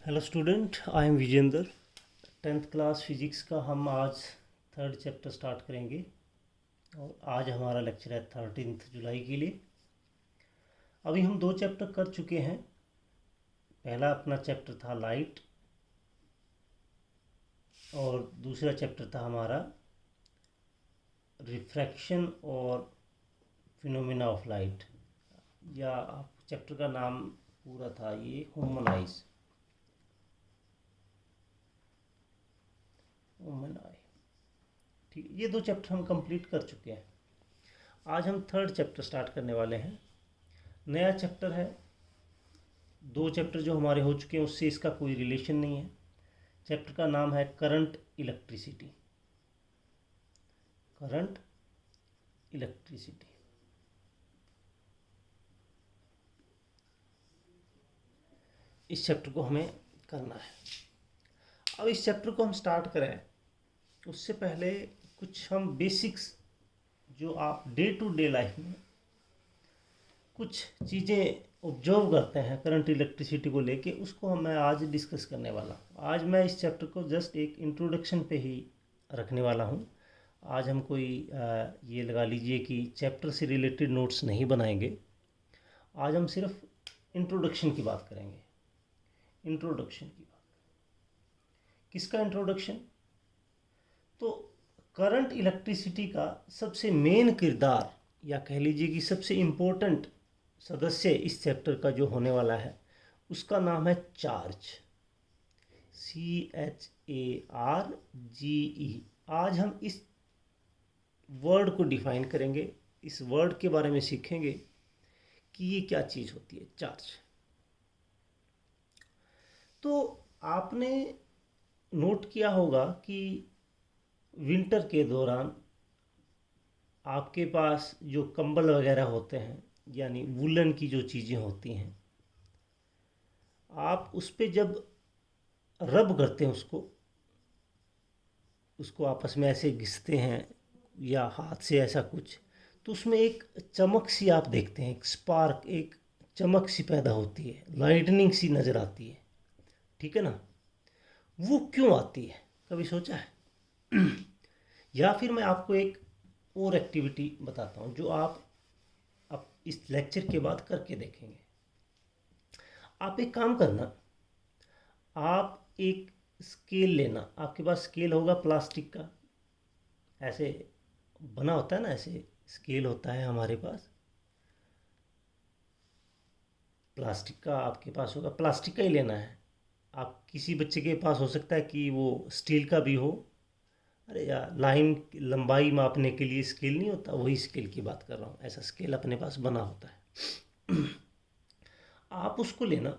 Hello student, I am Vijendra. 10th class physics का हम आज 3rd चैप्टर स्टार्ट करेंगे और आज हमारा लेक्चर है 13 जुलाई के लिए। अभी हम 2 चैप्टर कर चुके हैं। पहला अपना चैप्टर था लाइट और दूसरा चैप्टर था हमारा रिफ्रैक्शन और फिनोमेना ऑफ लाइट, या चैप्टर का नाम पूरा था ये ह्यूमन आई। ठीक, ये 2 चैप्टर हम कंप्लीट कर चुके हैं। आज हम 3rd चैप्टर स्टार्ट करने वाले हैं। नया चैप्टर है। 2 चैप्टर जो हमारे हो चुके हैं उससे इसका कोई रिलेशन नहीं है। चैप्टर का नाम है करंट इलेक्ट्रिसिटी। Current electricity. इस चैप्टर को हमें करना है। अब इस चैप्टर को हम स्टार्ट करें उससे पहले कुछ हम बेसिक्स जो आप डे टू डे लाइफ में कुछ चीज़ें ऑब्जर्व करते हैं करंट इलेक्ट्रिसिटी को लेके, उसको मैं आज डिस्कस करने वाला हूँ। आज मैं इस चैप्टर को जस्ट एक इंट्रोडक्शन पे ही रखने वाला हूँ। आज हम कोई ये लगा लीजिए कि चैप्टर से रिलेटेड नोट्स नहीं बनाएंगे। आज हम सिर्फ इंट्रोडक्शन की बात करेंगे। इंट्रोडक्शन की बात। किसका इंट्रोडक्शन? तो करंट इलेक्ट्रिसिटी का सबसे मेन किरदार, या कह लीजिए कि सबसे इम्पोर्टेंट सदस्य इस चैप्टर का जो होने वाला है उसका नाम है चार्ज। CHARGE। आज हम इस वर्ड को डिफाइन करेंगे, इस वर्ड के बारे में सीखेंगे कि ये क्या चीज़ होती है चार्ज। तो आपने नोट किया होगा कि विंटर के दौरान आपके पास जो कंबल वगैरह होते हैं, यानी वुलन की जो चीज़ें होती हैं, आप उस पर जब रब करते हैं उसको आपस में ऐसे घिसते हैं या हाथ से ऐसा कुछ, तो उसमें एक चमक सी आप देखते हैं, एक स्पार्क, एक चमक सी पैदा होती है, लाइटनिंग सी नज़र आती है। ठीक है ना? वो क्यों आती है, कभी सोचा है? या फिर मैं आपको एक और एक्टिविटी बताता हूँ जो आप अब इस लेक्चर के बाद करके देखेंगे। आप एक काम करना, आप एक स्केल लेना। आपके पास स्केल होगा प्लास्टिक का, ऐसे बना होता है ना, ऐसे स्केल होता है हमारे पास, प्लास्टिक का आपके पास होगा। प्लास्टिक का ही लेना है। आप किसी बच्चे के पास हो सकता है कि वो स्टील का भी हो। अरे यार, लाइन लंबाई मापने के लिए स्केल नहीं होता, वही स्केल की बात कर रहा हूँ। ऐसा स्केल अपने पास बना होता है। आप उसको लेना।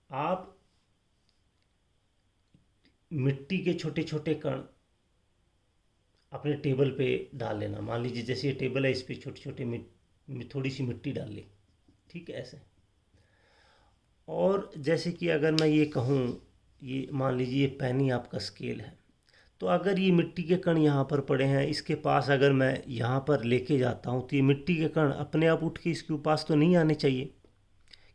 आप मिट्टी के छोटे छोटे कण अपने टेबल पे डाल लेना। मान लीजिए जैसे ये टेबल है, इस पर छोटे छोटे थोड़ी सी मिट्टी डाल ली। ठीक है, ऐसे। और जैसे कि अगर मैं ये कहूँ, ये मान लीजिए ये पैनी आपका स्केल है, तो अगर ये मिट्टी के कण यहाँ पर पड़े हैं, इसके पास अगर मैं यहाँ पर लेके जाता हूँ तो ये मिट्टी के कण अपने आप उठ के इसके पास तो नहीं आने चाहिए,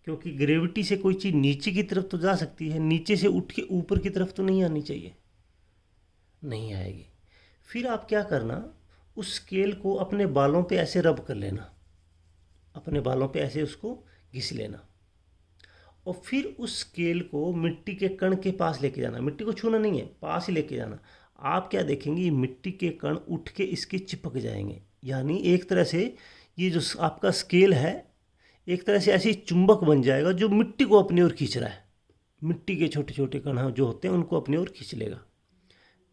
क्योंकि ग्रेविटी से कोई चीज़ नीचे की तरफ तो जा सकती है, नीचे से उठ के ऊपर की तरफ तो नहीं आनी चाहिए, नहीं आएगी। फिर आप क्या करना, उस स्केल को अपने बालों पे ऐसे रब कर लेना, अपने बालों पे ऐसे उसको घिस लेना, और फिर उस स्केल को मिट्टी के कण के पास लेके जाना। मिट्टी को छूना नहीं है, पास ही लेके जाना। आप क्या देखेंगे, ये मिट्टी के कण उठ के इसके चिपक जाएंगे, यानी एक तरह से ये जो आपका स्केल है एक तरह से ऐसी चुंबक बन जाएगा जो मिट्टी को अपनी ओर खींच रहा है। मिट्टी के छोटे छोटे कण जो होते हैं उनको अपनी ओर खींच लेगा।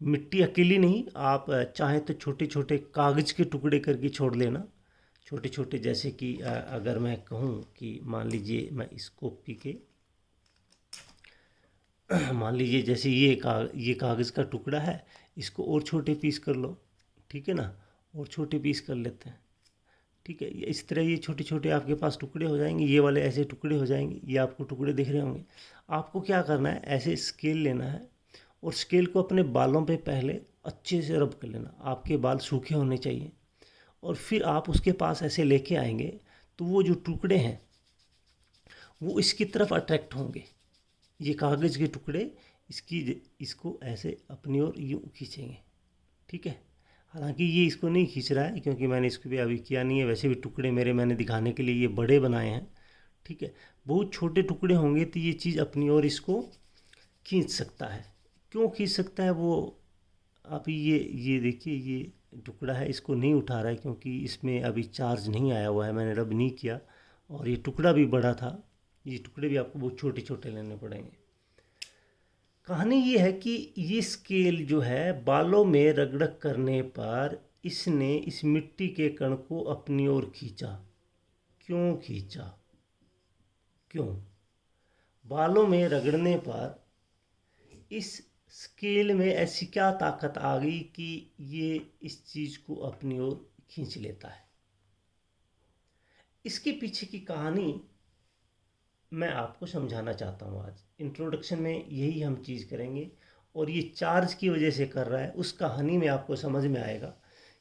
मिट्टी अकेली नहीं, आप चाहें तो छोटे छोटे कागज़ के टुकड़े करके छोड़ लेना, छोटे छोटे। जैसे कि अगर मैं कहूँ कि मान लीजिए मैं इस कॉपी के मान लीजिए जैसे ये कागज़ का टुकड़ा है, इसको और छोटे पीस कर लो। ठीक है ना? और छोटे पीस कर लेते हैं। ठीक है, इस तरह ये छोटे छोटे आपके पास टुकड़े हो जाएंगे, ये वाले ऐसे टुकड़े हो जाएंगे। ये आपको टुकड़े दिख रहे होंगे। आपको क्या करना है, ऐसे स्केल लेना है और स्केल को अपने बालों पे पहले अच्छे से रब कर लेना। आपके बाल सूखे होने चाहिए। और फिर आप उसके पास ऐसे लेके आएंगे तो वो जो टुकड़े हैं वो इसकी तरफ अट्रैक्ट होंगे। ये कागज़ के टुकड़े इसको ऐसे अपनी ओर यूँ खींचेंगे, ठीक है। हालांकि ये इसको नहीं खींच रहा है क्योंकि मैंने इसको भी अभी किया नहीं है, वैसे भी टुकड़े मैंने दिखाने के लिए ये बड़े बनाए हैं, ठीक है। बहुत छोटे टुकड़े होंगे तो ये चीज़ अपनी ओर इसको खींच सकता है। क्यों खींच सकता है वो अभी ये देखिए, ये टुकड़ा है इसको नहीं उठा रहा है क्योंकि इसमें अभी चार्ज नहीं आया हुआ है, मैंने रब नहीं किया, और ये टुकड़ा भी बड़ा था। ये टुकड़े भी आपको बहुत छोटे छोटे लेने पड़ेंगे। कहानी ये है कि ये स्केल जो है बालों में रगड़क करने पर इसने इस मिट्टी के कण को अपनी ओर खींचा। क्यों खींचा? क्यों? बालों में रगड़ने पर इस स्केल में ऐसी क्या ताकत आ गई कि ये इस चीज़ को अपनी ओर खींच लेता है? इसके पीछे की कहानी मैं आपको समझाना चाहता हूँ। आज इंट्रोडक्शन में यही हम चीज़ करेंगे, और ये चार्ज की वजह से कर रहा है, उस कहानी में आपको समझ में आएगा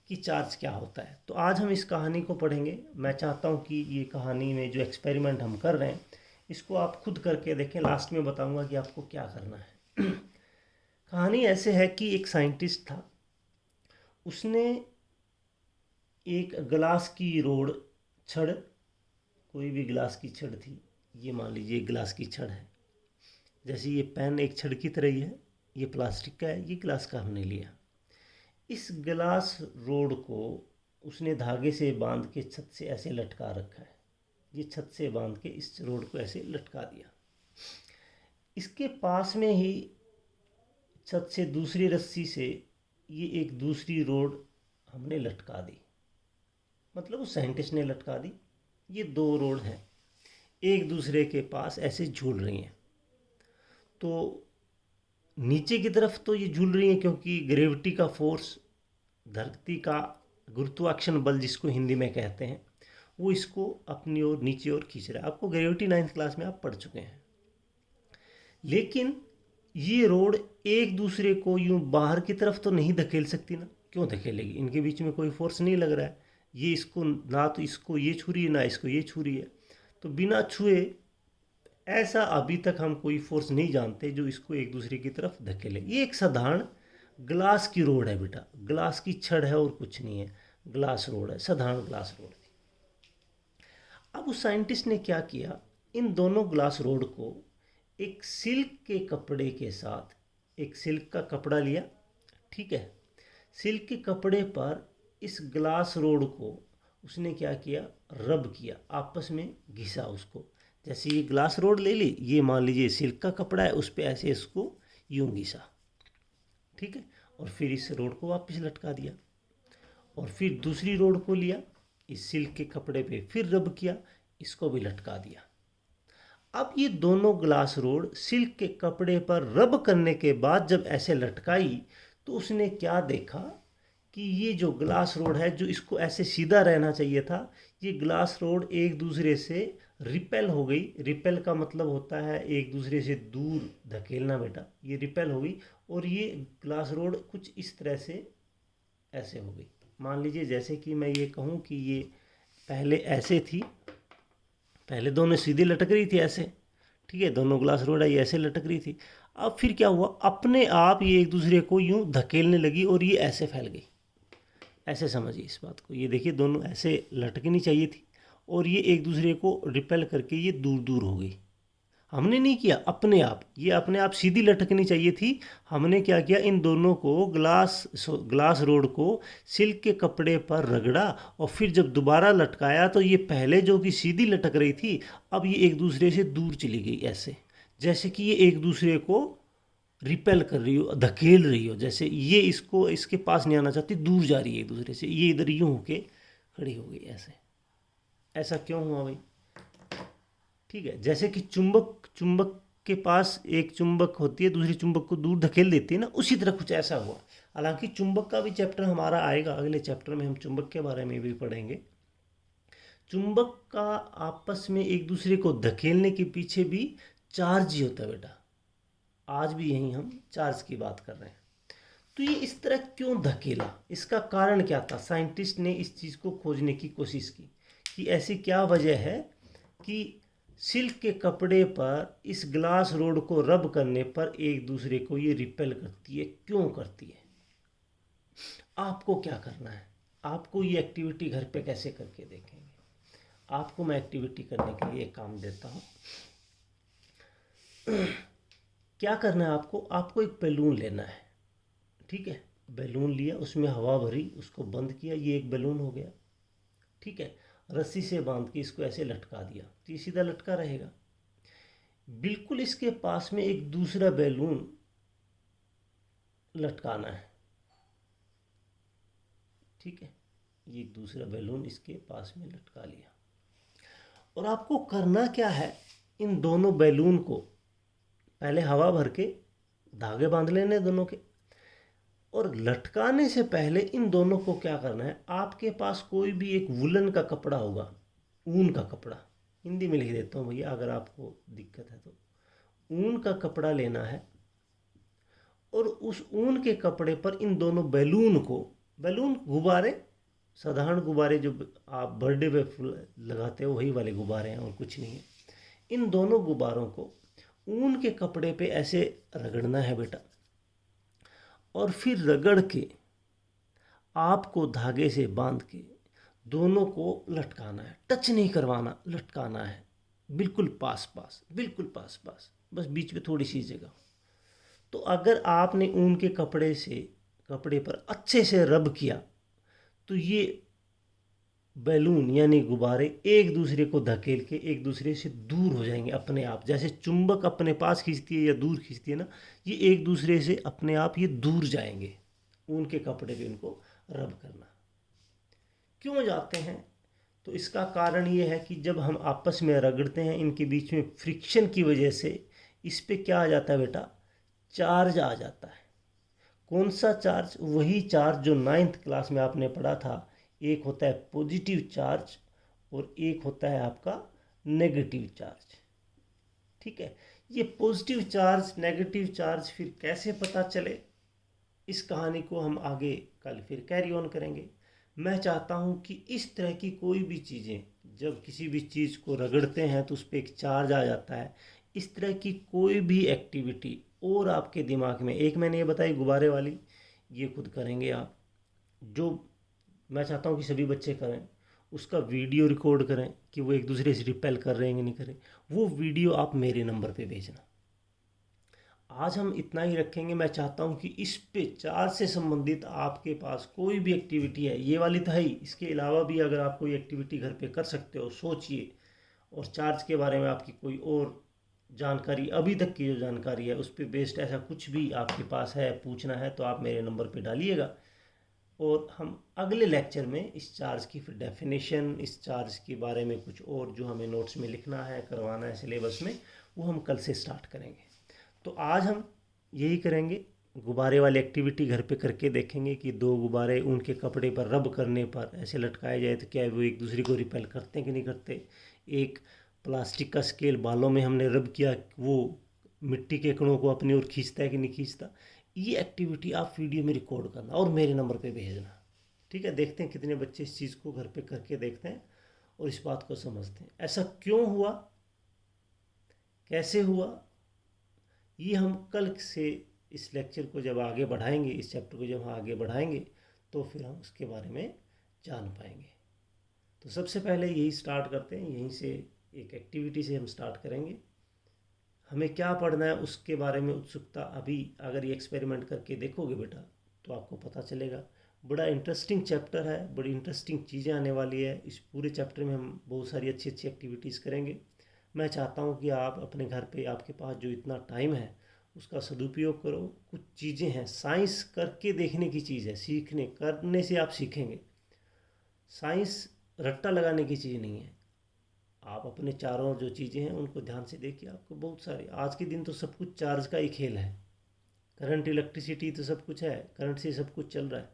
कि चार्ज क्या होता है। तो आज हम इस कहानी को पढ़ेंगे। मैं चाहता हूँ कि ये कहानी में जो एक्सपेरिमेंट हम कर रहे हैं इसको आप खुद करके देखें, लास्ट में बताऊँगा कि आपको क्या करना है। कहानी ऐसे है कि एक साइंटिस्ट था, उसने एक गिलास की रोड, छड़, कोई भी गिलास की छड़ थी, ये मान लीजिए गिलास की छड़ है, जैसे ये पेन एक छड़ की तरह ही है, ये प्लास्टिक का है, ये गिलास का हमने लिया। इस गिलास रोड को उसने धागे से बांध के छत से ऐसे लटका रखा है। ये छत से बांध के इस रोड को ऐसे लटका दिया। इसके पास में ही छत से दूसरी रस्सी से ये एक दूसरी रोड हमने लटका दी, मतलब उस साइंटिस्ट ने लटका दी। ये दो रोड हैं, एक दूसरे के पास ऐसे झूल रही हैं। तो नीचे की तरफ तो ये झूल रही हैं क्योंकि ग्रेविटी का फोर्स, धरती का गुरुत्वाकर्षण बल जिसको हिंदी में कहते हैं, वो इसको अपनी ओर नीचे ओर खींच रहा है। आपको ग्रेविटी 9th क्लास में आप पढ़ चुके हैं। लेकिन ये रोड एक दूसरे को यूं बाहर की तरफ तो नहीं धकेल सकती ना। क्यों धकेलेगी? इनके बीच में कोई फोर्स नहीं लग रहा है। ये इसको ना तो इसको ये छू रही है ना इसको ये छू रही है, तो बिना छुए ऐसा अभी तक हम कोई फोर्स नहीं जानते जो इसको एक दूसरे की तरफ धकेले। ये एक साधारण ग्लास की रोड है बेटा, ग्लास की छड़ है और कुछ नहीं है, ग्लास रोड है, साधारण ग्लास रोड थी। अब उस साइंटिस्ट ने क्या किया, इन दोनों ग्लास रोड को एक सिल्क के कपड़े के साथ, एक सिल्क का कपड़ा लिया, ठीक है। सिल्क के कपड़े पर इस ग्लास रोड को उसने क्या किया, रब किया, आपस में घिसा उसको। जैसे ये ग्लास रोड ले ली, ये मान लीजिए सिल्क का कपड़ा है, उस पर ऐसे इसको यूं घिसा, ठीक है। और फिर इस रोड को वापस लटका दिया, और फिर दूसरी रोड को लिया, इस सिल्क के कपड़े पे फिर रब किया, इसको भी लटका दिया। अब ये दोनों ग्लास रोड सिल्क के कपड़े पर रब करने के बाद जब ऐसे लटकाई तो उसने क्या देखा कि ये जो ग्लास रोड है, जो इसको ऐसे सीधा रहना चाहिए था, ये ग्लास रोड एक दूसरे से रिपेल हो गई। रिपेल का मतलब होता है एक दूसरे से दूर धकेलना बेटा। ये रिपेल हो गई और ये ग्लास रोड कुछ इस तरह से ऐसे हो गई। मान लीजिए जैसे कि मैं ये कहूँ कि ये पहले ऐसे थी, पहले दोनों सीधी लटक रही थी ऐसे, ठीक है, दोनों ग्लास रोड है ये ऐसे लटक रही थी। अब फिर क्या हुआ, अपने आप ये एक दूसरे को यूं धकेलने लगी और ये ऐसे फैल गई। ऐसे समझिए इस बात को, ये देखिए दोनों ऐसे लटकनी चाहिए थी और ये एक दूसरे को रिपेल करके ये दूर दूर हो गई। हमने नहीं किया, अपने आप, ये अपने आप सीधी लटकनी चाहिए थी। हमने क्या किया, इन दोनों को ग्लास रोड को सिल्क के कपड़े पर रगड़ा और फिर जब दोबारा लटकाया तो ये पहले जो कि सीधी लटक रही थी, अब ये एक दूसरे से दूर चली गई, ऐसे जैसे कि ये एक दूसरे को रिपेल कर रही हो, धकेल रही हो। जैसे ये इसको इसके पास नहीं आना चाहती, दूर जा रही है एक दूसरे से, ये इधर यूँ होके खड़ी हो गई ऐसे। ऐसा क्यों हुआ भाई? ठीक है, जैसे कि चुंबक के पास एक चुंबक होती है, दूसरी चुंबक को दूर धकेल देती है ना, उसी तरह कुछ ऐसा हुआ। हालांकि चुंबक का भी चैप्टर हमारा आएगा, अगले चैप्टर में हम चुंबक के बारे में भी पढ़ेंगे। चुंबक का आपस में एक दूसरे को धकेलने के पीछे भी चार्ज ही होता है बेटा। आज भी यही हम चार्ज की बात कर रहे हैं। तो ये इस तरह क्यों धकेला, इसका कारण क्या था? साइंटिस्ट ने इस चीज़ को खोजने की कोशिश की कि ऐसी क्या वजह है कि सिल्क के कपड़े पर इस ग्लास रोड को रब करने पर एक दूसरे को ये रिपेल करती है। क्यों करती है? आपको क्या करना है? आपको ये एक्टिविटी घर पे कैसे करके देखेंगे? आपको मैं एक्टिविटी करने के लिए एक काम देता हूँ। क्या करना है आपको? आपको एक बैलून लेना है, ठीक है? बैलून लिया, उसमें हवा भरी, उसको बंद किया, ये एक बैलून हो गया, ठीक है? रस्सी से बांध के इसको ऐसे लटका दिया तो ये सीधा लटका रहेगा। बिल्कुल इसके पास में एक दूसरा बैलून लटकाना है, ठीक है? ये एक दूसरा बैलून इसके पास में लटका लिया और आपको करना क्या है? इन दोनों बैलून को पहले हवा भर के धागे बांध लेने दोनों के, और लटकाने से पहले इन दोनों को क्या करना है? आपके पास कोई भी एक वुलन का कपड़ा होगा, ऊन का कपड़ा, हिंदी में लिख देता हूँ भैया अगर आपको दिक्कत है तो। ऊन का कपड़ा लेना है और उस ऊन के कपड़े पर इन दोनों बैलून को, बैलून गुब्बारे, साधारण गुब्बारे जो आप बर्थडे पे लगाते हो वही वाले गुब्बारे हैं और कुछ नहीं है। इन दोनों गुब्बारों को ऊन के कपड़े पे ऐसे रगड़ना है बेटा, और फिर रगड़ के आपको धागे से बांध के दोनों को लटकाना है। टच नहीं करवाना, लटकाना है बिल्कुल पास पास, बिल्कुल पास पास, बस बीच में थोड़ी सी जगह। तो अगर आपने ऊन के कपड़े पर अच्छे से रब किया तो ये बैलून यानी गुब्बारे एक दूसरे को धकेल के एक दूसरे से दूर हो जाएंगे अपने आप। जैसे चुंबक अपने पास खींचती है या दूर खींचती है ना, ये एक दूसरे से अपने आप ये दूर जाएंगे। ऊन के कपड़े पे इनको रब करना। क्यों जाते हैं? तो इसका कारण ये है कि जब हम आपस में रगड़ते हैं, इनके बीच में फ्रिक्शन की वजह से इस पे क्या आ जाता है बेटा? चार्ज आ जाता है। कौन सा चार्ज? वही चार्ज जो 9th क्लास में आपने पढ़ा था। एक होता है पॉजिटिव चार्ज और एक होता है आपका नेगेटिव चार्ज, ठीक है? ये पॉजिटिव चार्ज, नेगेटिव चार्ज फिर कैसे पता चले, इस कहानी को हम आगे कल फिर कैरी ऑन करेंगे। मैं चाहता हूँ कि इस तरह की कोई भी चीज़ें, जब किसी भी चीज़ को रगड़ते हैं तो उस पर एक चार्ज आ जाता है, इस तरह की कोई भी एक्टिविटी और आपके दिमाग में, एक मैंने ये बताई गुब्बारे वाली, ये खुद करेंगे आप। जो मैं चाहता हूँ कि सभी बच्चे करें, उसका वीडियो रिकॉर्ड करें कि वो एक दूसरे से रिपेल कर रहे हैं कि नहीं करें। वो वीडियो आप मेरे नंबर पे भेजना। आज हम इतना ही रखेंगे। मैं चाहता हूँ कि इस पे चार्ज से संबंधित आपके पास कोई भी एक्टिविटी है, ये वाली तो है ही, इसके अलावा भी अगर आप कोई एक्टिविटी घर पे कर सकते हो, सोचिए। और चार्ज के बारे में आपकी कोई और जानकारी, अभी तक की जो जानकारी है उस पर बेस्ड ऐसा कुछ भी आपके पास है, पूछना है, तो आप मेरे नंबर पे डालिएगा। और हम अगले लेक्चर में इस चार्ज की फिर डेफिनेशन, इस चार्ज के बारे में कुछ और जो हमें नोट्स में लिखना है, करवाना है सिलेबस में, वो हम कल से स्टार्ट करेंगे। तो आज हम यही करेंगे, गुब्बारे वाली एक्टिविटी घर पे करके देखेंगे कि दो गुब्बारे उनके कपड़े पर रब करने पर ऐसे लटकाए जाए तो क्या वो एक दूसरे को रिपेल करते हैं कि नहीं करते। एक प्लास्टिक का स्केल बालों में हमने रब किया, वो मिट्टी के कणों को अपनी ओर खींचता है कि नहीं खींचता। ये एक्टिविटी आप वीडियो में रिकॉर्ड करना और मेरे नंबर पे भेजना, ठीक है? देखते हैं कितने बच्चे इस चीज़ को घर पे करके देखते हैं और इस बात को समझते हैं। ऐसा क्यों हुआ, कैसे हुआ, ये हम कल से इस लेक्चर को जब आगे बढ़ाएंगे, इस चैप्टर को जब हम आगे बढ़ाएंगे तो फिर हम उसके बारे में जान पाएंगे। तो सबसे पहले यही स्टार्ट करते हैं, यहीं से एक एक्टिविटी से हम स्टार्ट करेंगे। हमें क्या पढ़ना है उसके बारे में उत्सुकता, अभी अगर ये एक्सपेरिमेंट करके देखोगे बेटा तो आपको पता चलेगा। बड़ा इंटरेस्टिंग चैप्टर है, बड़ी इंटरेस्टिंग चीज़ें आने वाली है। इस पूरे चैप्टर में हम बहुत सारी अच्छी अच्छी एक्टिविटीज़ करेंगे। मैं चाहता हूँ कि आप अपने घर पे, आपके पास जो इतना टाइम है उसका सदुपयोग करो। कुछ चीज़ें हैं, साइंस करके देखने की चीज़ है, सीखने करने से आप सीखेंगे। साइंस रट्टा लगाने की चीज़ नहीं है। आप अपने चारों जो चीज़ें हैं उनको ध्यान से देखिए, आपको बहुत सारी, आज के दिन तो सब कुछ चार्ज का ही खेल है। करंट, इलेक्ट्रिसिटी तो सब कुछ है, करंट से सब कुछ चल रहा है।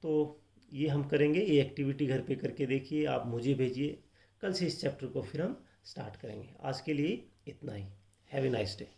तो ये हम करेंगे, ये एक्टिविटी घर पे करके देखिए, आप मुझे भेजिए। कल से इस चैप्टर को फिर हम स्टार्ट करेंगे। आज के लिए इतना ही। Have a nice day.